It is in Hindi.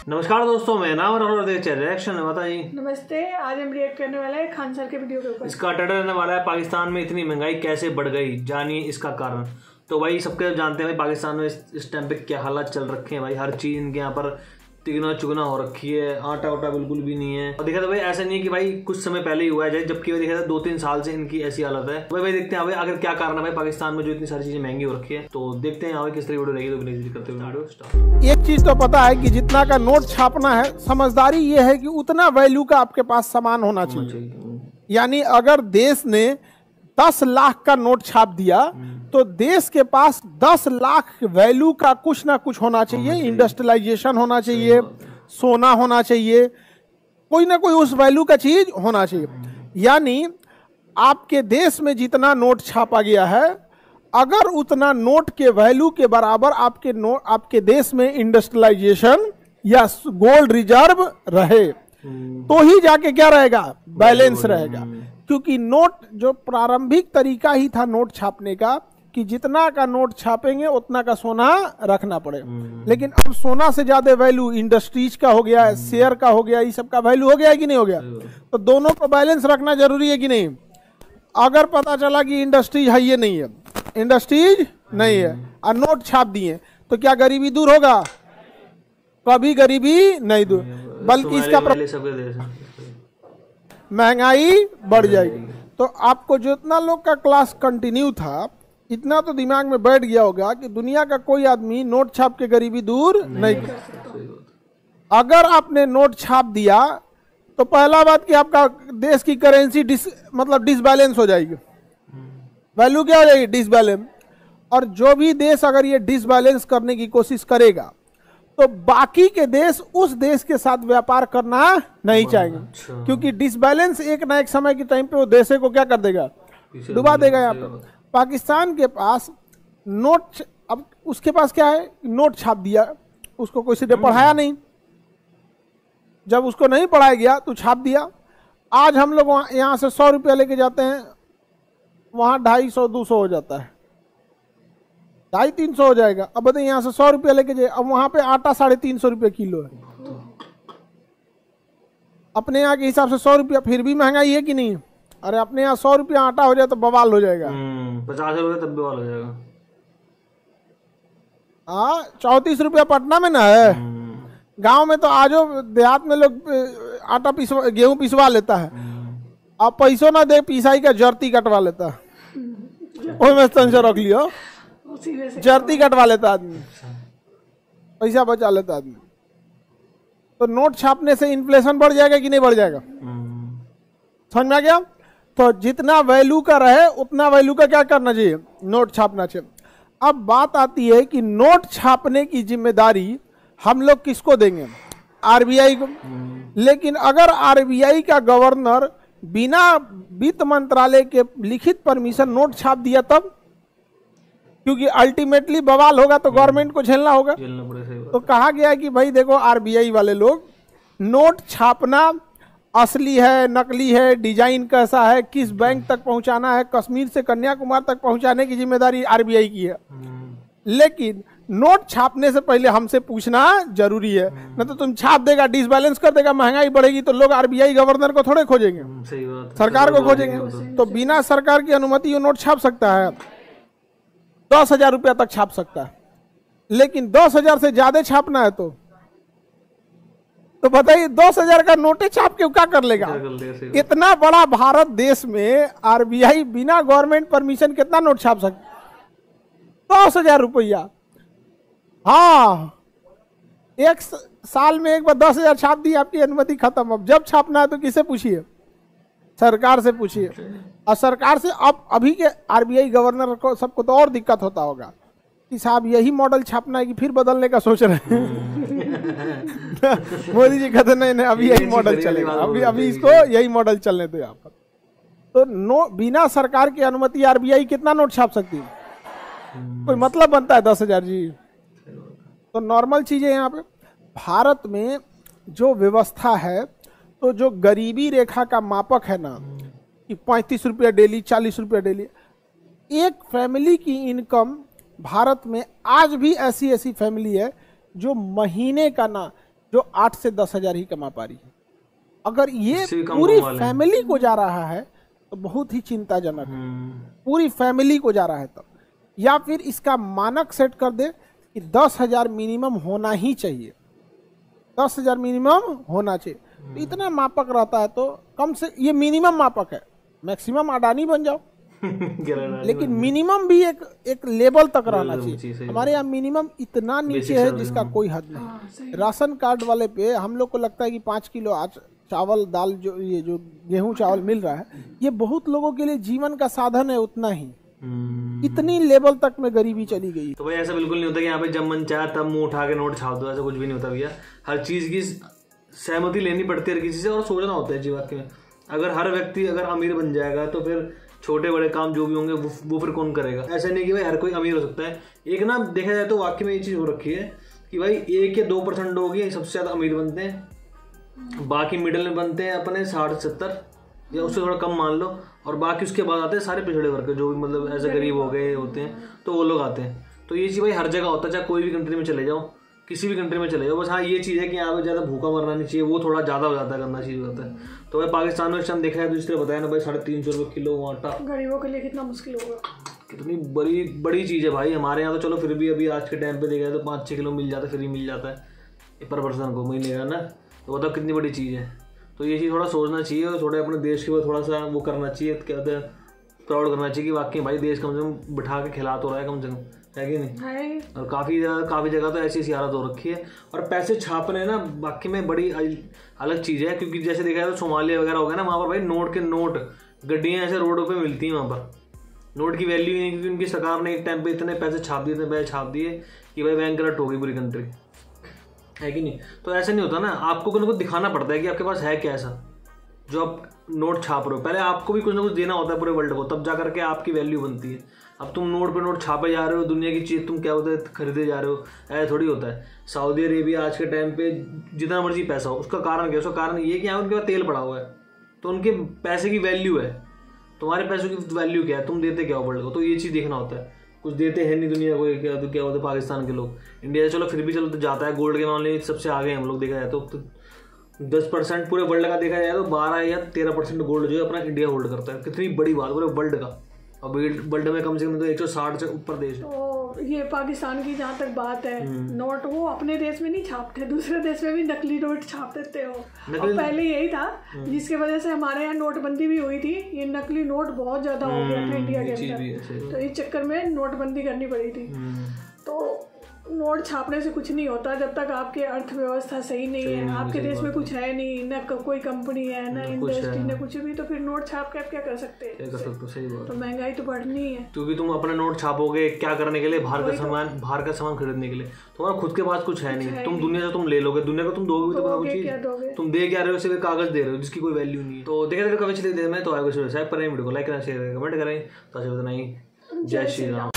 नमस्कार दोस्तों, मैं नाम और रिएक्शन बताइए। नमस्ते। आज हम रिएक्ट करने वाले हैं खान सर के वीडियो के ऊपर। इसका टाइटल रहने वाला है पाकिस्तान में इतनी महंगाई कैसे बढ़ गई, जानिए इसका कारण। तो भाई सबके जानते हैं भाई पाकिस्तान में इस टाइम पे क्या हालात चल रखे हैं भाई। हर चीज इनके यहाँ पर तिगुना चुगना हो रखी है, आटा उटा बिल्कुल भी नहीं है। और देखा था भाई ऐसा नहीं है कि भाई कुछ समय पहले ही हुआ है, जबकि देखा था 2-3 साल से इनकी ऐसी हालत है। भाई देखते हैं भाई आखिर क्या कारण है भाई पाकिस्तान में जो इतनी सारी चीजें महंगी हो रखी है। तो देखते हैं यहाँ किस तरह वीडियो रहेगी। तो प्लीज करते हुए वीडियो स्टार्ट। एक चीज तो पता है कि जितना का नोट छापना है, समझदारी ये है कि उतना वैल्यू का आपके पास सामान होना चाहिए। यानी अगर देश ने 10 लाख का नोट छाप दिया तो देश के पास 10 लाख वैल्यू का कुछ ना कुछ होना चाहिए। इंडस्ट्रियलाइजेशन होना चाहिए, सोना होना चाहिए, कोई ना कोई उस वैल्यू का चीज होना चाहिए। यानी आपके देश में जितना नोट छापा गया है, अगर उतना नोट के वैल्यू के बराबर आपके देश में इंडस्ट्रियलाइजेशन या गोल्ड रिजर्व रहे तो ही जाके क्या रहेगा, बैलेंस रहेगा। क्योंकि नोट जो प्रारंभिक तरीका ही था नोट छापने का कि जितना का नोट छापेंगे उतना का सोना रखना पड़े। लेकिन अब सोना से ज्यादा वैल्यू इंडस्ट्रीज का हो गया है, शेयर का हो गया, ये सब का वैल्यू हो गया है कि नहीं हो गया। तो दोनों को बैलेंस रखना जरूरी है कि नहीं। अगर पता चला कि इंडस्ट्रीज है ये नहीं है, इंडस्ट्रीज नहीं है और नोट छाप दिए तो क्या गरीबी दूर होगा? कभी गरीबी नहीं दूर, बल्कि इसका महंगाई बढ़ जाएगी। तो आपको जितना लोग का क्लास कंटिन्यू था इतना तो दिमाग में बैठ गया होगा कि दुनिया का कोई आदमी नोट छाप के गरीबी दूर नहीं कर सकता। अगर आपने नोट छाप दिया तो पहला बात कि आपका देश की करेंसी डिसबैलेंस हो जाएगी, वैल्यू क्या हो जाएगी, डिसबैलेंस। और जो भी देश अगर ये डिसबैलेंस करने की कोशिश करेगा तो बाकी के देश उस देश के साथ व्यापार करना नहीं चाहेंगे। क्योंकि डिसबैलेंस एक ना एक समय के टाइम पे वो देश को क्या कर देगा, डुबा देगा। यहाँ पे पाकिस्तान के पास नोट, अब उसके पास क्या है, नोट छाप दिया, उसको किसी ने पढ़ाया नहीं। जब उसको नहीं पढ़ाया गया तो छाप दिया। आज हम लोग यहाँ से 100 रुपया लेके जाते हैं, वहाँ 250-200 हो जाता है, 250-300 हो जाएगा। अब बताइए यहाँ से 100 रुपया लेके जाए, अब वहाँ पे आटा 350 रुपये किलो है। अपने यहाँ के हिसाब से 100 रुपया फिर भी महंगाई है कि नहीं। अरे अपने यहाँ 100 रुपया आटा हो जाए तो बवाल हो जाएगा। 50 रुपये तब बवाल हो जाएगा। हाँ, 34 रुपया पटना में ना है। गांव में तो आजो देहात में लोग आटा गेहूं पिसवा लेता है, अब पैसों ना दे पिसाई का जर्ती कटवा लेता है। में संशय रख लियो, जर्ती कटवा लेता आदमी, पैसा बचा लेता आदमी। तो नोट छापने से इन्फ्लेशन बढ़ जाएगा कि नहीं बढ़ जाएगा, समझ में आ गया। तो जितना वैल्यू का रहे उतना वैल्यू का क्या करना चाहिए, नोट छापना चाहिए। अब बात आती है कि नोट छापने की जिम्मेदारी हम लोग किसको देंगे, आरबीआई को। लेकिन अगर आरबीआई का गवर्नर बिना वित्त मंत्रालय के लिखित परमिशन नोट छाप दिया तब, क्योंकि अल्टीमेटली बवाल होगा तो गवर्नमेंट को झेलना होगा। तो कहा गया है कि भाई देखो आरबीआई वाले लोग, नोट छापना असली है नकली है, डिजाइन कैसा है, किस बैंक तक पहुंचाना है, कश्मीर से कन्याकुमारी तक पहुंचाने की जिम्मेदारी आरबीआई की है। लेकिन नोट छापने से पहले हमसे पूछना जरूरी है, न तो तुम छाप देगा डिसबैलेंस कर देगा, महंगाई बढ़ेगी तो लोग आरबीआई गवर्नर को थोड़े खोजेंगे, सरकार को खोजेंगे। तो बिना सरकार की अनुमति ये नोट छाप सकता है, 10,000 रुपया तक छाप सकता है। लेकिन 10,000 से ज्यादा छापना है तो बताइए 10,000 का नोटे छाप के क्या कर लेगा। इतना बड़ा भारत देश में आरबीआई बिना गवर्नमेंट परमिशन कितना नोट छाप सकता, 10,000 रुपया। हाँ, एक साल में एक बार 10,000 छाप दी, आपकी अनुमति खत्म। अब जब छापना है तो किसे पूछिए, सरकार से पूछिए। और सरकार से अब अभी के आरबीआई गवर्नर को सबको तो और दिक्कत होता होगा कि साहब यही मॉडल छापना है कि फिर बदलने का सोच रहे हैं। मोदी जी कहते नहीं अभी यही मॉडल चलेगा, अभी इसको यही मॉडल चलने दो यहाँ पर। तो बिना सरकार की अनुमति आरबीआई कितना नोट छाप सकती है, कोई मतलब बनता है 10,000 जी। तो नॉर्मल चीजें यहाँ पे भारत में जो व्यवस्था है, तो जो गरीबी रेखा का मापक है ना, कि 35 रुपया डेली, 40 रुपया डेली। एक फैमिली की इनकम भारत में आज भी ऐसी ऐसी फैमिली है जो महीने का ना जो 8 से 10 हजार ही कमा पा रही है। अगर ये पूरी फैमिली को जा रहा है तो बहुत ही चिंताजनक है। पूरी फैमिली को जा रहा है तब, या फिर इसका मानक सेट कर दे कि 10,000 मिनिमम होना ही चाहिए, 10,000 मिनिमम होना चाहिए। तो इतना मापक रहता है तो कम से, ये मिनिमम मापक है, मैक्सिमम अडानी बन जाओ लेकिन मिनिमम भी एक लेवल तक रहना चाहिए। हमारे यहाँ मिनिमम इतना नीचे है जिसका कोई हद नहीं। राशन कार्ड वाले पे हम लोग को लगता है कि 5 किलो आज चावल दाल जो ये जो गेहूं चावल मिल रहा है, ये बहुत लोगों के लिए जीवन का साधन है उतना ही। इतनी लेवल तक में गरीबी चली गई। तो भाई ऐसा बिल्कुल नहीं होता कि यहाँ पे जब मन चाहे तब मुंह उठा के नोट छाप दो, ऐसा कुछ भी नहीं होता भैया। हर चीज की सहमति लेनी पड़ती है किसी से और सोचना होता है जीवन में। अगर हर व्यक्ति अगर अमीर बन जाएगा तो फिर छोटे बड़े काम जो भी होंगे वो फिर कौन करेगा। ऐसा नहीं कि भाई हर कोई अमीर हो सकता है। एक ना देखा जाए तो वाकई में ये चीज हो रखी है कि भाई 1 या 2% लोग ही सबसे ज्यादा अमीर बनते हैं, बाकी मिडिल में बनते हैं अपने 60-70 या उससे थोड़ा कम मान लो, और बाकी उसके बाद आते हैं सारे पिछड़े वर्ग जो भी मतलब ऐसे गरीब हो गए होते हैं, तो वो लोग आते हैं। तो ये चीज़ भाई हर जगह होता है, चाहे कोई भी कंट्री में चले जाओ, किसी भी कंट्री में चले जाओ। बस हाँ ये चीज़ है कि यहाँ पे ज़्यादा भूखा मरना नहीं चाहिए, वो थोड़ा ज़्यादा हो जाता है, करना चाहिए होता है। तो भाई पाकिस्तान में इस टाइम देखा है तो इसलिए बताया ना भाई 350 रुपये किलो आटा गरीबों के लिए कितना मुश्किल होगा। कितनी बड़ी चीज़ है भाई। हमारे यहाँ तो चलो फिर भी अभी आज के टाइम पे देखा जाए तो 5-6 किलो मिल जाता है, फ्री मिल जाता है पर पर्सन को महीने का ना। तो बताओ कितनी बड़ी चीज़ है। तो ये चीज़ थोड़ा सोचना चाहिए और थोड़े अपने देश के ऊपर थोड़ा सा वो करना चाहिए, क्या कहते हैं, प्राउड करना चाहिए कि वाकई भाई देश कम से कम बिठा के खिला तो रहा है कम से कम, है कि नहीं। और काफ़ी जगह तो ऐसी हालत हो रखी है। और पैसे छापने ना वाकई में बड़ी अलग चीज़ है, क्योंकि जैसे देखा जाए तो सोमालिया वगैरह हो गया ना, वहाँ पर भाई नोट गड्डियाँ ऐसे रोडों पर मिलती हैं। वहाँ पर नोट की वैल्यू ही नहीं, क्योंकि उनकी सरकार ने एक टाइम पे इतने पैसे छाप दिए, इतने पैसे छाप दिए कि भाई बैंक करप्ट हो गई पूरी कंट्री, है कि नहीं। तो ऐसा नहीं होता ना, आपको कुछ ना कुछ दिखाना पड़ता है कि आपके पास है क्या ऐसा जो आप नोट छाप रहे हो। पहले आपको भी कुछ ना कुछ देना होता है पूरे वर्ल्ड को, तब जा करके आपकी वैल्यू बनती है। अब तुम नोट पे नोट छापे जा रहे हो, दुनिया की चीज़ तुम क्या होता है खरीदे जा रहे हो, ऐसा थोड़ी होता है। सऊदी अरेबिया आज के टाइम पे जितना मर्जी पैसा हो, उसका कारण क्या है? उसका कारण ये कि यहाँ उनके पास तेल पड़ा हुआ है, तो उनके पैसे की वैल्यू है। तुम्हारे पैसों की वैल्यू क्या है, तुम देते क्या हो वर्ल्ड को, तो ये चीज़ देखना होता है। कुछ देते हैं नहीं दुनिया को, क्या होता है पाकिस्तान के लोग। इंडिया चलो फिर भी चलो तो जाता है, गोल्ड के मामले में सबसे आगे हम लोग देखा जाए तो 10% पूरे वर्ल्ड का देखा जाए तो 12 या 13% गोल्ड जो है अपना इंडिया होल्ड करता है। कितनी बड़ी बात पूरे वर्ल्ड का। और वर्ल्ड में कम से कम तो 160 से ऊपर देश है। तो ये पाकिस्तान की जहाँ तक बात है, नोट वो अपने देश में नहीं छापते, दूसरे देश में भी नकली नोट छाप देते हो। और पहले यही था जिसकी वजह से हमारे यहाँ नोटबंदी भी हुई थी। ये नकली नोट बहुत ज्यादा हो गया था इंडिया के अंदर, तो इस चक्कर में नोटबंदी करनी पड़ी थी। तो नोट छापने से कुछ नहीं होता जब तक आपकी अर्थव्यवस्था सही नहीं है, आपके देश में कुछ है नहीं, न कोई कंपनी है, न इंडस्ट्री, न कुछ भी, तो फिर नोट छाप के आप क्या कर सकते हैं? सही बात। तो महंगाई तो बढ़नी है, क्योंकि तुम अपने नोट छापोगे क्या करने के लिए? बाहर का सामान खरीदने के लिए। तुम्हारा खुद के पास कुछ है नहीं, तुम दुनिया से तुम ले लोगे, दुनिया को तुम दोगे तो कुछ चीज तुम दे क्या रहे हो? सिर्फ कागज दे रहे हो जिसकी कोई वैल्यू नहीं है। तो देखा कभी चले देर में तो आगे वीडियो को लाइक करें, शेयर करें, कमेंट करें। तो इतना ही, जय श्री राम।